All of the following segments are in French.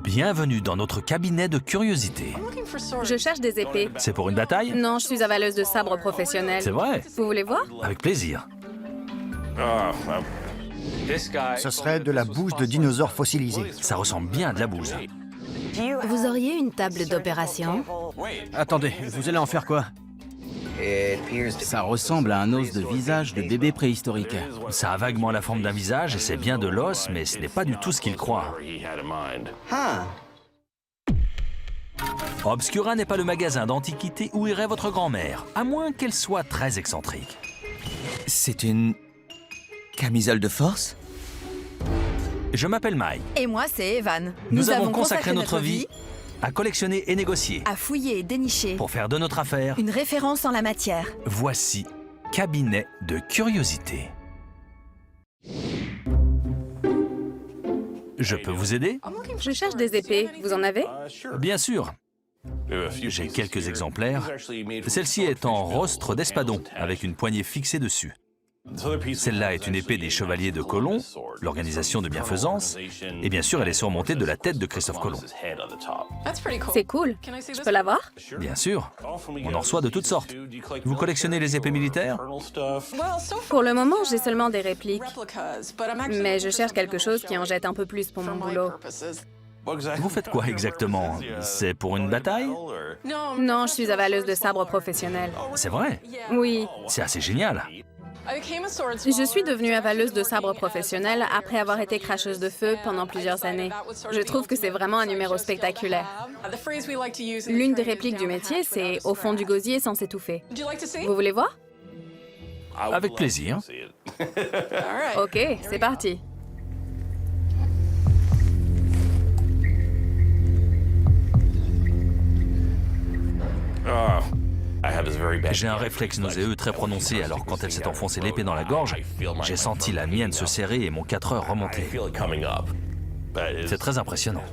Bienvenue dans notre cabinet de curiosité. Je cherche des épées. C'est pour une bataille? Non, je suis avaleuse de sabre professionnel. C'est vrai? Vous voulez voir? Avec plaisir. Ce serait de la bouse de dinosaures fossilisés. Ça ressemble bien à de la bouse. Vous auriez une table d'opération? Attendez, vous allez en faire quoi? Ça ressemble à un os de visage de bébé préhistorique. Ça a vaguement la forme d'un visage et c'est bien de l'os, mais ce n'est pas du tout ce qu'il croit. Obscura n'est pas le magasin d'antiquités où irait votre grand-mère, à moins qu'elle soit très excentrique. C'est une camisole de force? Je m'appelle Mike. Et moi, c'est Evan. Nous avons consacré notre vie à collectionner et négocier à fouiller et dénicher pour faire de notre affaire une référence en la matière. Voici Cabinet de curiosité. Je peux vous aider? Je cherche des épées. Vous en avez? Bien sûr. J'ai quelques exemplaires. Celle-ci est en rostre d'espadon, avec une poignée fixée dessus. Celle-là est une épée des chevaliers de Colomb, l'organisation de bienfaisance, et bien sûr, elle est surmontée de la tête de Christophe Colomb. C'est cool. Je peux l'avoir? Bien sûr, on en reçoit de toutes sortes. Vous collectionnez les épées militaires? Pour le moment, j'ai seulement des répliques. Mais je cherche quelque chose qui en jette un peu plus pour mon boulot. Vous faites quoi exactement? C'est pour une bataille? Non, je suis avaleuse de sabre professionnel. C'est vrai? Oui. C'est assez génial. Je suis devenue avaleuse de sabre professionnel après avoir été cracheuse de feu pendant plusieurs années. Je trouve que c'est vraiment un numéro spectaculaire. L'une des répliques du métier, c'est « au fond du gosier sans s'étouffer ». Vous voulez voir? Avec plaisir. Ok, c'est parti. J'ai un réflexe nauséeux très prononcé, alors quand elle s'est enfoncée l'épée dans la gorge, j'ai senti la mienne se serrer et mon 4 heures remonter. C'est très impressionnant.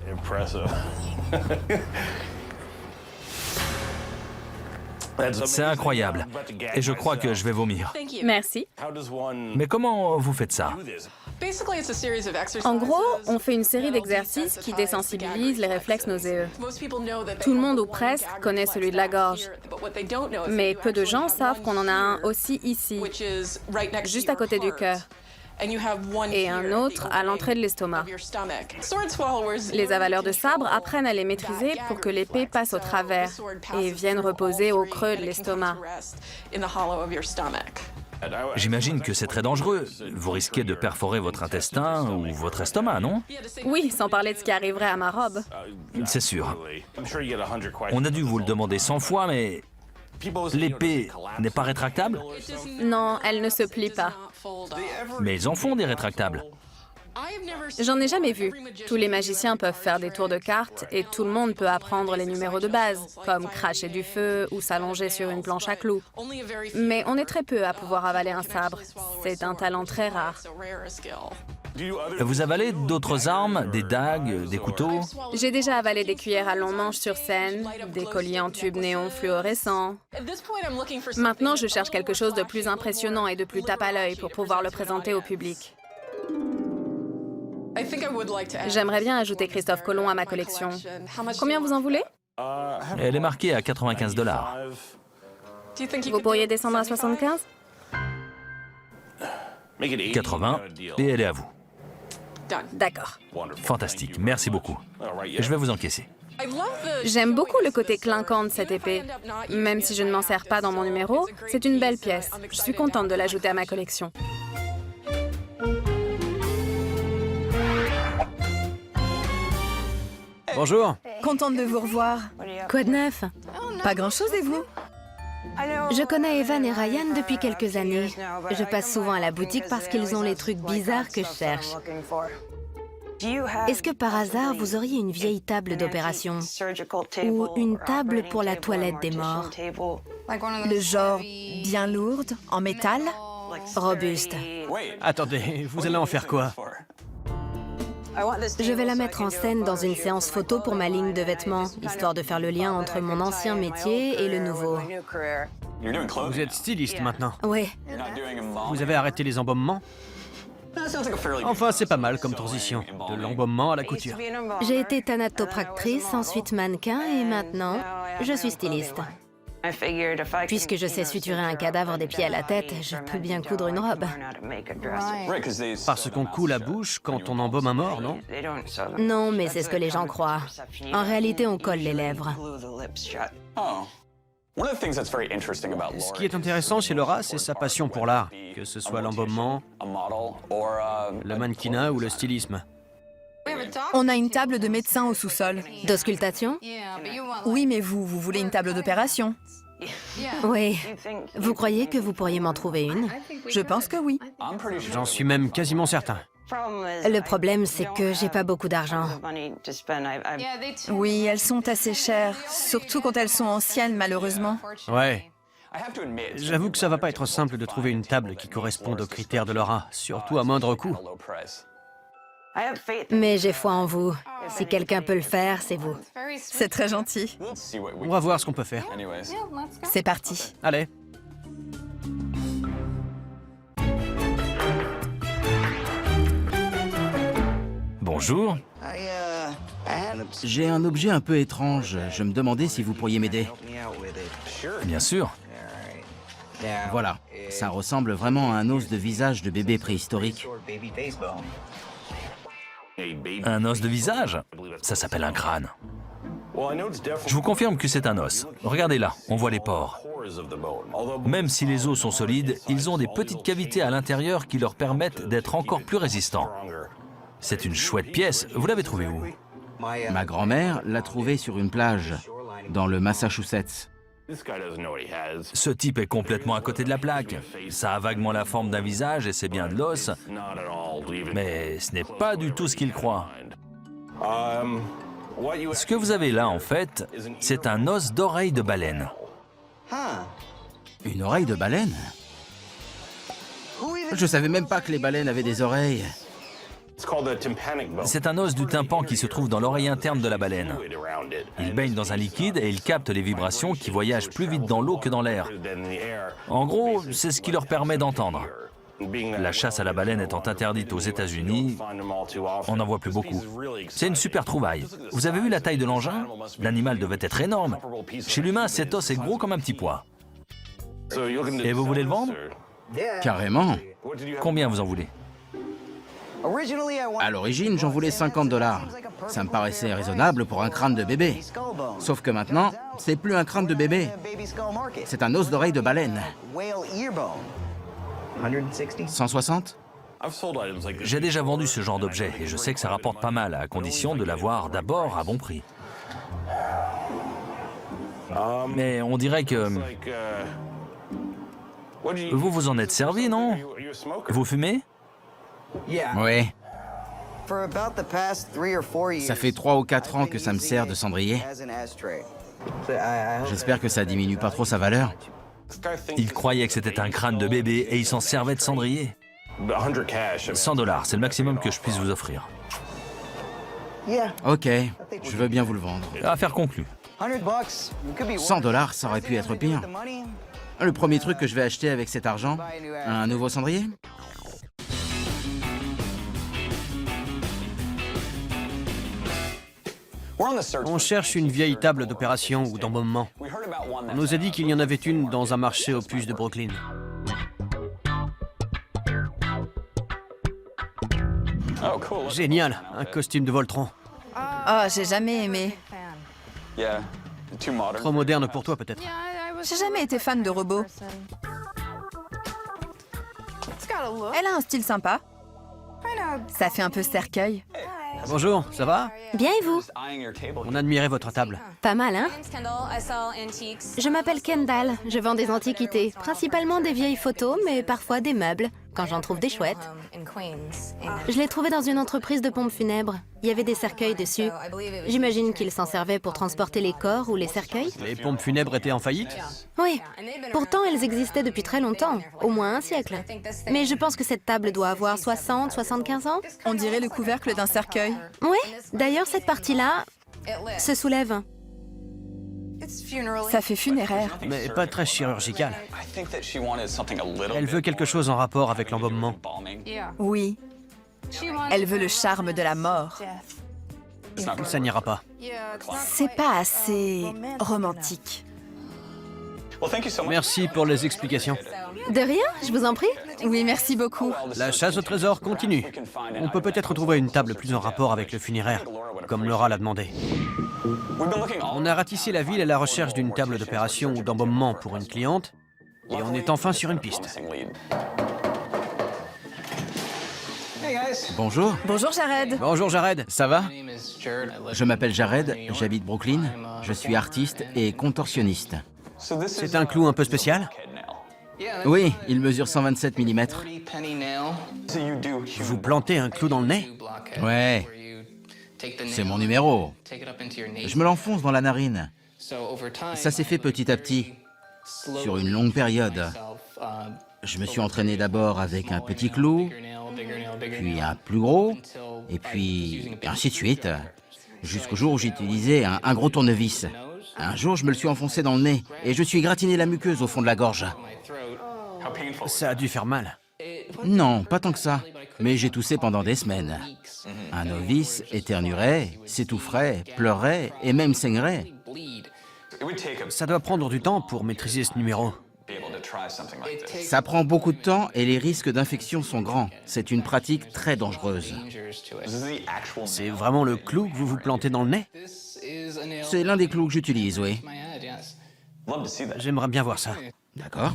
C'est incroyable. Et je crois que je vais vomir. Merci. Mais comment vous faites ça? En gros, on fait une série d'exercices qui désensibilisent les réflexes nauséeux. Tout le monde ou presque connaît celui de la gorge. Mais peu de gens savent qu'on en a un aussi ici, juste à côté du cœur, et un autre à l'entrée de l'estomac. Les avaleurs de sabre apprennent à les maîtriser pour que l'épée passe au travers et vienne reposer au creux de l'estomac. J'imagine que c'est très dangereux. Vous risquez de perforer votre intestin ou votre estomac, non? Oui, sans parler de ce qui arriverait à ma robe. C'est sûr. On a dû vous le demander 100 fois, mais l'épée n'est pas rétractable? Non, elle ne se plie pas. Mais ils en font des rétractables. J'en ai jamais vu. Tous les magiciens peuvent faire des tours de cartes et tout le monde peut apprendre les numéros de base, comme cracher du feu ou s'allonger sur une planche à clous. Mais on est très peu à pouvoir avaler un sabre. C'est un talent très rare. Vous avalez d'autres armes, des dagues, des couteaux? J'ai déjà avalé des cuillères à long manche sur scène, des colliers en tube néon fluorescent. Maintenant, je cherche quelque chose de plus impressionnant et de plus tape à l'œil pour pouvoir le présenter au public. J'aimerais bien ajouter Christophe Colomb à ma collection. Combien vous en voulez? Elle est marquée à 95 $. Vous pourriez descendre à 75? 80, et elle est à vous. D'accord. Fantastique, merci beaucoup. Je vais vous encaisser. J'aime beaucoup le côté clinquant de cette épée. Même si je ne m'en sers pas dans mon numéro, c'est une belle pièce. Je suis contente de l'ajouter à ma collection. Bonjour. Contente de vous revoir. Quoi de neuf? Pas grand-chose et vous? Je connais Evan et Ryan depuis quelques années. Je passe souvent à la boutique parce qu'ils ont les trucs bizarres que je cherche. Est-ce que par hasard, vous auriez une vieille table d'opération ou une table pour la toilette des morts? Le genre bien lourde, en métal? Robuste. Attendez, vous allez en faire quoi? Je vais la mettre en scène dans une séance photo pour ma ligne de vêtements, histoire de faire le lien entre mon ancien métier et le nouveau. Vous êtes styliste maintenant. Ouais. Vous avez arrêté les embaumements? Enfin, c'est pas mal comme transition, de l'embaumement à la couture. J'ai été thanatopractrice, ensuite mannequin et maintenant, je suis styliste. Puisque je sais suturer un cadavre des pieds à la tête, je peux bien coudre une robe. Parce qu'on coud la bouche quand on embaume un mort, non? Non, mais c'est ce que les gens croient. En réalité, on colle les lèvres. Ce qui est intéressant chez Laura, c'est sa passion pour l'art, que ce soit l'embaumement, le mannequinat ou le stylisme. On a une table de médecin au sous-sol. D'auscultation? Oui, mais vous voulez une table d'opération? Oui. Vous croyez que vous pourriez m'en trouver une? Je pense que oui. J'en suis même quasiment certain. Le problème, c'est que j'ai pas beaucoup d'argent. Oui, elles sont assez chères, surtout quand elles sont anciennes, malheureusement. Ouais. J'avoue que ça va pas être simple de trouver une table qui corresponde aux critères de Laura, surtout à moindre coût. Mais j'ai foi en vous. Si quelqu'un peut le faire, c'est vous. C'est très gentil. On va voir ce qu'on peut faire. C'est parti. Allez. Bonjour. J'ai un objet un peu étrange. Je me demandais si vous pourriez m'aider. Bien sûr. Voilà. Ça ressemble vraiment à un os de visage de bébé préhistorique. Un os de visage? Ça s'appelle un crâne. Je vous confirme que c'est un os. Regardez là, on voit les pores. Même si les os sont solides, ils ont des petites cavités à l'intérieur qui leur permettent d'être encore plus résistants. C'est une chouette pièce. Vous l'avez trouvée où? Ma grand-mère l'a trouvé sur une plage, dans le Massachusetts. Ce type est complètement à côté de la plaque. Ça a vaguement la forme d'un visage et c'est bien de l'os, mais ce n'est pas du tout ce qu'il croit. Ce que vous avez là, en fait, c'est un os d'oreille de baleine. Une oreille de baleine? Je savais même pas que les baleines avaient des oreilles. C'est un os du tympan qui se trouve dans l'oreille interne de la baleine. Il baigne dans un liquide et il capte les vibrations qui voyagent plus vite dans l'eau que dans l'air. En gros, c'est ce qui leur permet d'entendre. La chasse à la baleine étant interdite aux États-Unis, on n'en voit plus beaucoup. C'est une super trouvaille. Vous avez vu la taille de l'engin? L'animal devait être énorme. Chez l'humain, cet os est gros comme un petit pois. Et vous voulez le vendre? Carrément. Combien vous en voulez? À l'origine, j'en voulais 50 $. Ça me paraissait raisonnable pour un crâne de bébé. Sauf que maintenant, c'est plus un crâne de bébé. C'est un os d'oreille de baleine. 160? J'ai déjà vendu ce genre d'objet et je sais que ça rapporte pas mal, à condition de l'avoir d'abord à bon prix. Mais on dirait que... Vous vous en êtes servi, non? Vous fumez? Oui. Ça fait 3 ou 4 ans que ça me sert de cendrier. J'espère que ça diminue pas trop sa valeur. Il croyait que c'était un crâne de bébé et il s'en servait de cendrier. 100 $, c'est le maximum que je puisse vous offrir. Ok, je veux bien vous le vendre. Affaire conclue. 100 $, ça aurait pu être pire. Le premier truc que je vais acheter avec cet argent, un nouveau cendrier? On cherche une vieille table d'opération ou d'embaumement. On nous a dit qu'il y en avait une dans un marché aux puces de Brooklyn. Génial, un costume de Voltron. Oh, j'ai jamais aimé. Trop moderne pour toi peut-être. J'ai jamais été fan de robots. Elle a un style sympa. Ça fait un peu cercueil. Bonjour, ça va? Bien et vous? On admirait votre table. Pas mal, hein? Je m'appelle Kendall, je vends des antiquités, principalement des vieilles photos, mais parfois des meubles, quand j'en trouve des chouettes. Je l'ai trouvé dans une entreprise de pompes funèbres. Il y avait des cercueils dessus. J'imagine qu'ils s'en servaient pour transporter les corps ou les cercueils. Les pompes funèbres étaient en faillite? Oui. Pourtant, elles existaient depuis très longtemps, au moins un siècle. Mais je pense que cette table doit avoir 60, 75 ans. On dirait le couvercle d'un cercueil. Oui. D'ailleurs, cette partie-là se soulève. Ça fait funéraire. Mais pas très chirurgical. Elle veut quelque chose en rapport avec l'embaumement. Oui. Elle veut le charme de la mort. Ça n'ira pas. C'est pas assez romantique. Merci pour les explications. De rien, je vous en prie. Oui, merci beaucoup. La chasse au trésor continue. On peut peut-être trouver une table plus en rapport avec le funéraire, comme Laura l'a demandé. On a ratissé la ville à la recherche d'une table d'opération ou d'embaumement pour une cliente, et on est enfin sur une piste. Bonjour. Bonjour Jared. Bonjour Jared, ça va? Je m'appelle Jared, j'habite Brooklyn. Je suis artiste et contorsionniste. C'est un clou un peu spécial? Oui, il mesure 127 mm. Vous plantez un clou dans le nez? Ouais, c'est mon numéro. Je me l'enfonce dans la narine. Ça s'est fait petit à petit, sur une longue période. Je me suis entraîné d'abord avec un petit clou, puis un plus gros, et puis ainsi de suite, jusqu'au jour où j'utilisais un gros tournevis. Un jour, je me le suis enfoncé dans le nez, et je suis gratiné la muqueuse au fond de la gorge. Ça a dû faire mal. Non, pas tant que ça, mais j'ai toussé pendant des semaines. Un novice éternuerait, s'étoufferait, pleurait et même saignerait. Ça doit prendre du temps pour maîtriser ce numéro. Ça prend beaucoup de temps et les risques d'infection sont grands. C'est une pratique très dangereuse. C'est vraiment le clou que vous vous plantez dans le nez? C'est l'un des clous que j'utilise, oui. J'aimerais bien voir ça. D'accord.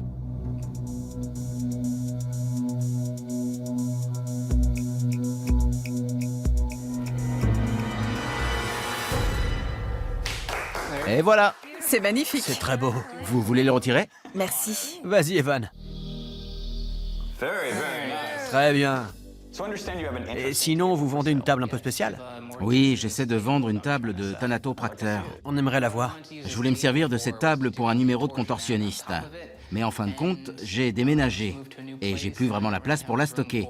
Et voilà. C'est magnifique. C'est très beau. Vous voulez le retirer? Merci. Vas-y, Evan. Très bien. Et sinon, vous vendez une table un peu spéciale? Oui, j'essaie de vendre une table de thanatopracteur. On aimerait la voir. Je voulais me servir de cette table pour un numéro de contorsionniste. Mais en fin de compte, j'ai déménagé et j'ai plus vraiment la place pour la stocker.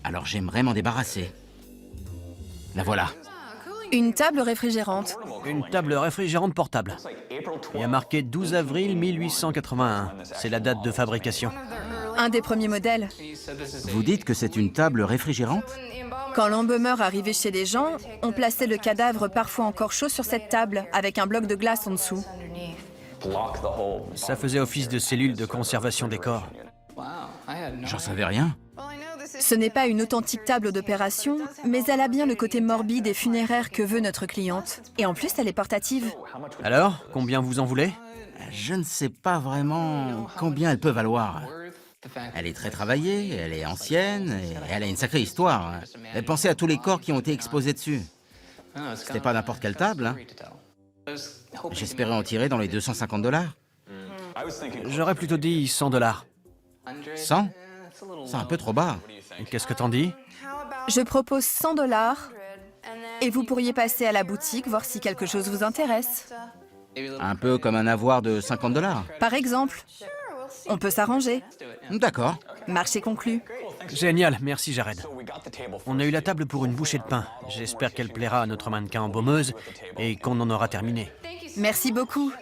Alors j'aimerais m'en débarrasser. La voilà. Une table réfrigérante. Une table réfrigérante portable. Il y a marqué 12 avril 1881. C'est la date de fabrication. Un des premiers modèles. Vous dites que c'est une table réfrigérante? Quand l'embaumeur arrivait chez les gens, on plaçait le cadavre parfois encore chaud sur cette table, avec un bloc de glace en dessous. Ça faisait office de cellule de conservation des corps. J'en savais rien. Ce n'est pas une authentique table d'opération, mais elle a bien le côté morbide et funéraire que veut notre cliente. Et en plus, elle est portative. Alors, combien vous en voulez? Je ne sais pas vraiment combien elle peut valoir. Elle est très travaillée, elle est ancienne, et elle a une sacrée histoire. Pensez à tous les corps qui ont été exposés dessus. C'était pas n'importe quelle table, hein. J'espérais en tirer dans les $250. J'aurais plutôt dit 100 $. 100? C'est un peu trop bas. Qu'est-ce que t'en dis? Je propose 100 $ et vous pourriez passer à la boutique, voir si quelque chose vous intéresse. Un peu comme un avoir de 50 $. Par exemple, on peut s'arranger. D'accord. Marché conclu. Génial, merci Jared. On a eu la table pour une bouchée de pain. J'espère qu'elle plaira à notre mannequin embaumeuse et qu'on en aura terminé. Merci beaucoup.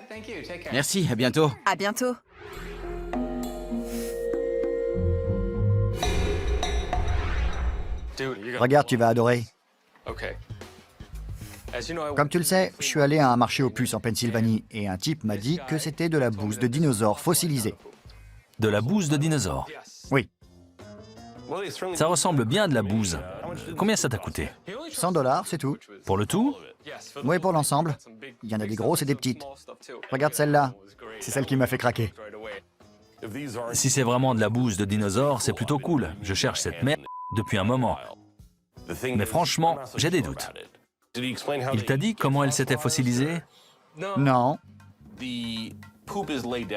Merci, à bientôt. À bientôt. Regarde, tu vas adorer. Comme tu le sais, je suis allé à un marché aux puces en Pennsylvanie et un type m'a dit que c'était de la bouse de dinosaures fossilisée. De la bouse de dinosaure. Oui, Ça ressemble bien à de la bouse. Combien ça t'a coûté? 100 $, c'est tout. Pour le tout? Oui, pour l'ensemble. Il y en a des grosses et des petites. Regarde celle-là. C'est celle qui m'a fait craquer. Si c'est vraiment de la bouse de dinosaure, c'est plutôt cool. Je cherche cette merde depuis un moment. Mais franchement, j'ai des doutes. Il t'a dit comment elle s'était fossilisée? Non.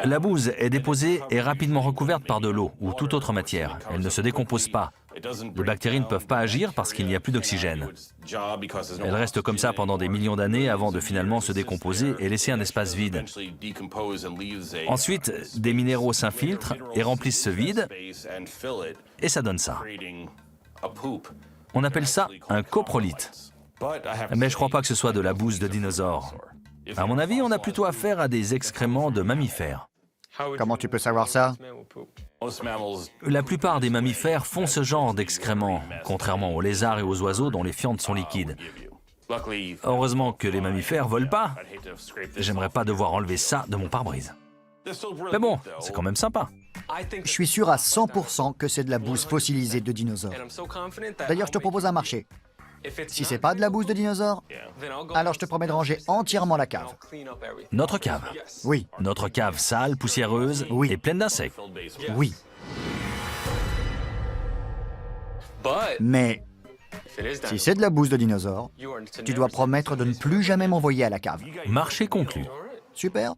La bouse est déposée et rapidement recouverte par de l'eau ou toute autre matière. Elle ne se décompose pas. Les bactéries ne peuvent pas agir parce qu'il n'y a plus d'oxygène. Elle reste comme ça pendant des millions d'années avant de finalement se décomposer et laisser un espace vide. Ensuite, des minéraux s'infiltrent et remplissent ce vide, et ça donne ça. On appelle ça un coprolithe. Mais je crois pas que ce soit de la bouse de dinosaure. À mon avis, on a plutôt affaire à des excréments de mammifères. Comment tu peux savoir ça? La plupart des mammifères font ce genre d'excréments, contrairement aux lézards et aux oiseaux dont les fientes sont liquides. Heureusement que les mammifères volent pas. J'aimerais pas devoir enlever ça de mon pare-brise. Mais bon, c'est quand même sympa. Je suis sûr à 100% que c'est de la bouse fossilisée de dinosaures. D'ailleurs, je te propose un marché. Si c'est pas de la bouse de dinosaures, alors je te promets de ranger entièrement la cave. Notre cave. Oui, Notre cave sale, poussiéreuse Oui. et pleine d'insectes. oui. Mais si c'est de la bouse de dinosaures, tu dois promettre de ne plus jamais m'envoyer à la cave. Marché conclu. Super.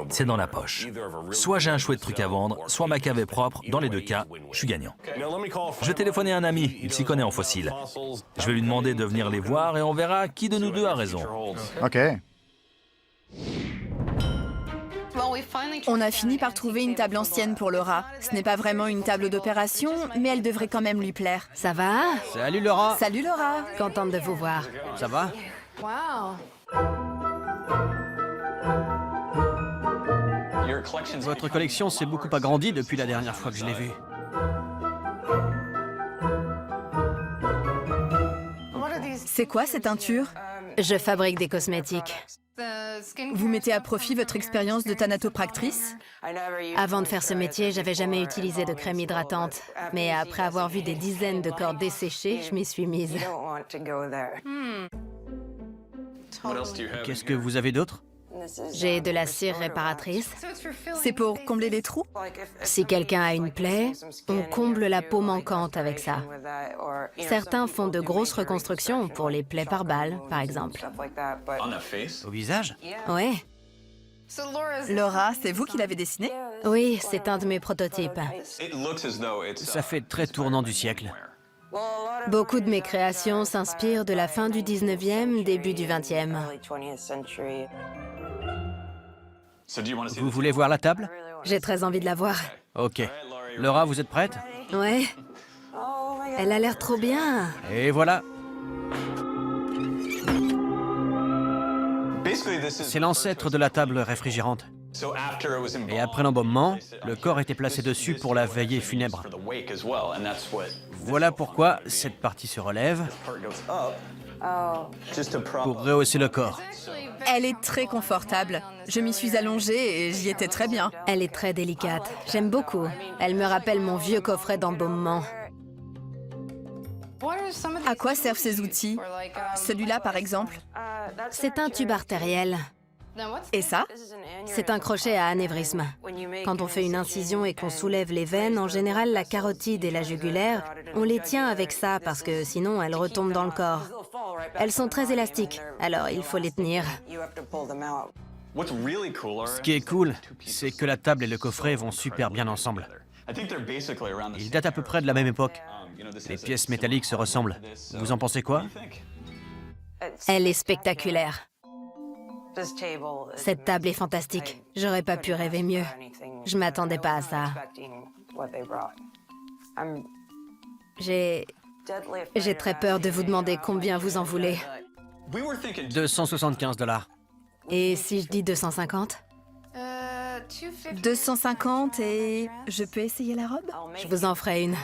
C'est dans la poche. Soit j'ai un chouette truc à vendre, soit ma cave est propre. Dans les deux cas, je suis gagnant. Je vais téléphoner à un ami, il s'y connaît en fossiles. Je vais lui demander de venir les voir et on verra qui de nous deux a raison. Ok. On a fini par trouver une table ancienne pour Laura. Ce n'est pas vraiment une table d'opération, mais elle devrait quand même lui plaire. Ça va? Salut Laura. Salut Laura. Contente de vous voir. Ça va? Votre collection s'est beaucoup agrandie depuis la dernière fois que je l'ai vue. C'est quoi cette teinture? Je fabrique des cosmétiques. Vous mettez à profit votre expérience de thanatopractrice? Avant de faire ce métier, j'avais jamais utilisé de crème hydratante. Mais après avoir vu des dizaines de corps desséchés, je m'y suis mise. Qu'est-ce que vous avez d'autre? J'ai de la cire réparatrice. C'est pour combler les trous? Si quelqu'un a une plaie, on comble la peau manquante avec ça. Certains font de grosses reconstructions pour les plaies par balle, par exemple. Au visage? Ouais. Laura, c'est vous qui l'avez dessiné? Oui, c'est un de mes prototypes. Ça fait très tournant du siècle. Beaucoup de mes créations s'inspirent de la fin du 19e, début du 20e. Vous voulez voir la table? J'ai très envie de la voir. Ok. Laura, vous êtes prête? Ouais. Elle a l'air trop bien. Et voilà. C'est l'ancêtre de la table réfrigérante. Et après l'embaumement, le corps était placé dessus pour la veillée funèbre. Voilà pourquoi cette partie se relève pour rehausser le corps. Elle est très confortable. Je m'y suis allongée et j'y étais très bien. Elle est très délicate. J'aime beaucoup. Elle me rappelle mon vieux coffret d'embaumement. À quoi servent ces outils? Celui-là, par exemple. C'est un tube artériel. Et ça? C'est un crochet à anévrisme. Quand on fait une incision et qu'on soulève les veines, en général la carotide et la jugulaire, on les tient avec ça parce que sinon elles retombent dans le corps. Elles sont très élastiques, alors il faut les tenir. Ce qui est cool, c'est que la table et le coffret vont super bien ensemble. Ils datent à peu près de la même époque. Les pièces métalliques se ressemblent. Vous en pensez quoi? Elle est spectaculaire. Cette table est fantastique. J'aurais pas pu rêver mieux. Je m'attendais pas à ça. J'ai très peur de vous demander combien vous en voulez. 275 $. Et si je dis 250? 250 et... Je peux essayer la robe? Je vous en ferai une.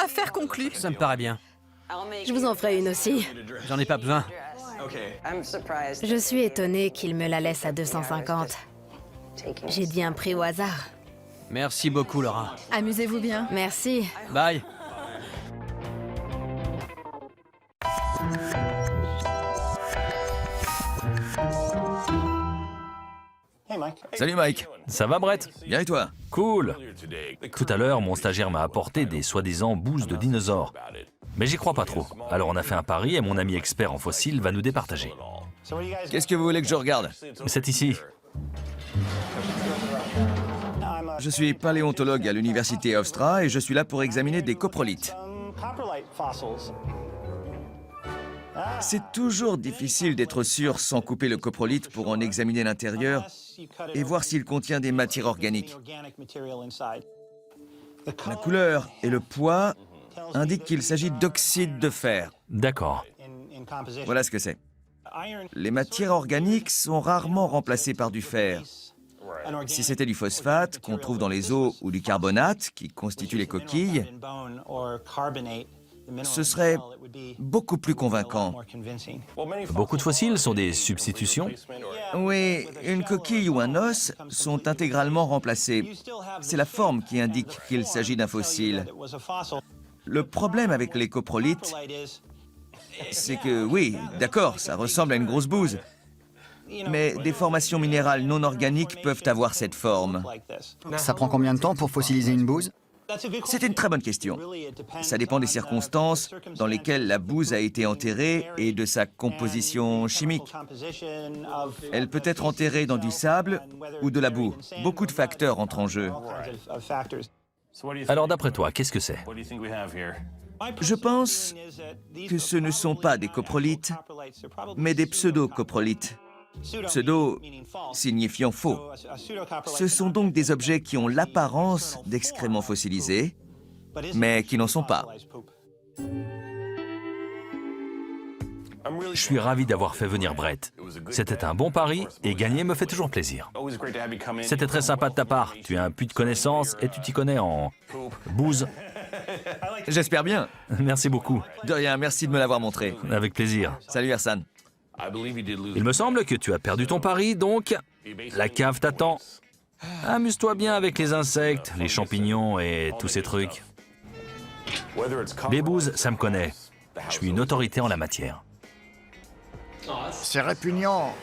Affaire conclue. Ça me paraît bien. Je vous en ferai une aussi. J'en ai pas besoin. Je suis étonnée qu'il me la laisse à 250. J'ai dit un prix au hasard. Merci beaucoup, Laura. Amusez-vous bien. Merci. Bye. Salut Mike. Ça va, Brett? Bien et toi? Cool. Tout à l'heure, mon stagiaire m'a apporté des soi-disant bouses de dinosaures. Mais j'y crois pas trop. Alors on a fait un pari et mon ami expert en fossiles va nous départager. Qu'est-ce que vous voulez que je regarde? C'est ici. Je suis paléontologue à l'université Hofstra et je suis là pour examiner des coprolites. C'est toujours difficile d'être sûr sans couper le coprolite pour en examiner l'intérieur et voir s'il contient des matières organiques. La couleur et le poids indiquent qu'il s'agit d'oxyde de fer. D'accord. Voilà ce que c'est. Les matières organiques sont rarement remplacées par du fer. Si c'était du phosphate qu'on trouve dans les eaux ou du carbonate qui constitue les coquilles, ce serait beaucoup plus convaincant. Beaucoup de fossiles sont des substitutions. Oui, une coquille ou un os sont intégralement remplacés. C'est la forme qui indique qu'il s'agit d'un fossile. Le problème avec les coprolites, c'est que, oui, d'accord, ça ressemble à une grosse bouse. Mais des formations minérales non organiques peuvent avoir cette forme. Ça prend combien de temps pour fossiliser une bouse? C'est une très bonne question. Ça dépend des circonstances dans lesquelles la bouse a été enterrée et de sa composition chimique. Elle peut être enterrée dans du sable ou de la boue. Beaucoup de facteurs entrent en jeu. Alors d'après toi, qu'est-ce que c'est? Je pense que ce ne sont pas des coprolites, mais des pseudo-coprolites. Pseudo signifiant faux. Ce sont donc des objets qui ont l'apparence d'excréments fossilisés, mais qui n'en sont pas. Je suis ravi d'avoir fait venir Brett. C'était un bon pari et gagner me fait toujours plaisir. C'était très sympa de ta part. Tu as un puits de connaissances et tu t'y connais en bouse. J'espère bien. Merci beaucoup. De rien, merci de me l'avoir montré. Avec plaisir. Salut Ersan. Il me semble que tu as perdu ton pari, donc la cave t'attend. Amuse-toi bien avec les insectes, les champignons et tous ces trucs. Les bouses, ça me connaît. Je suis une autorité en la matière. C'est répugnant.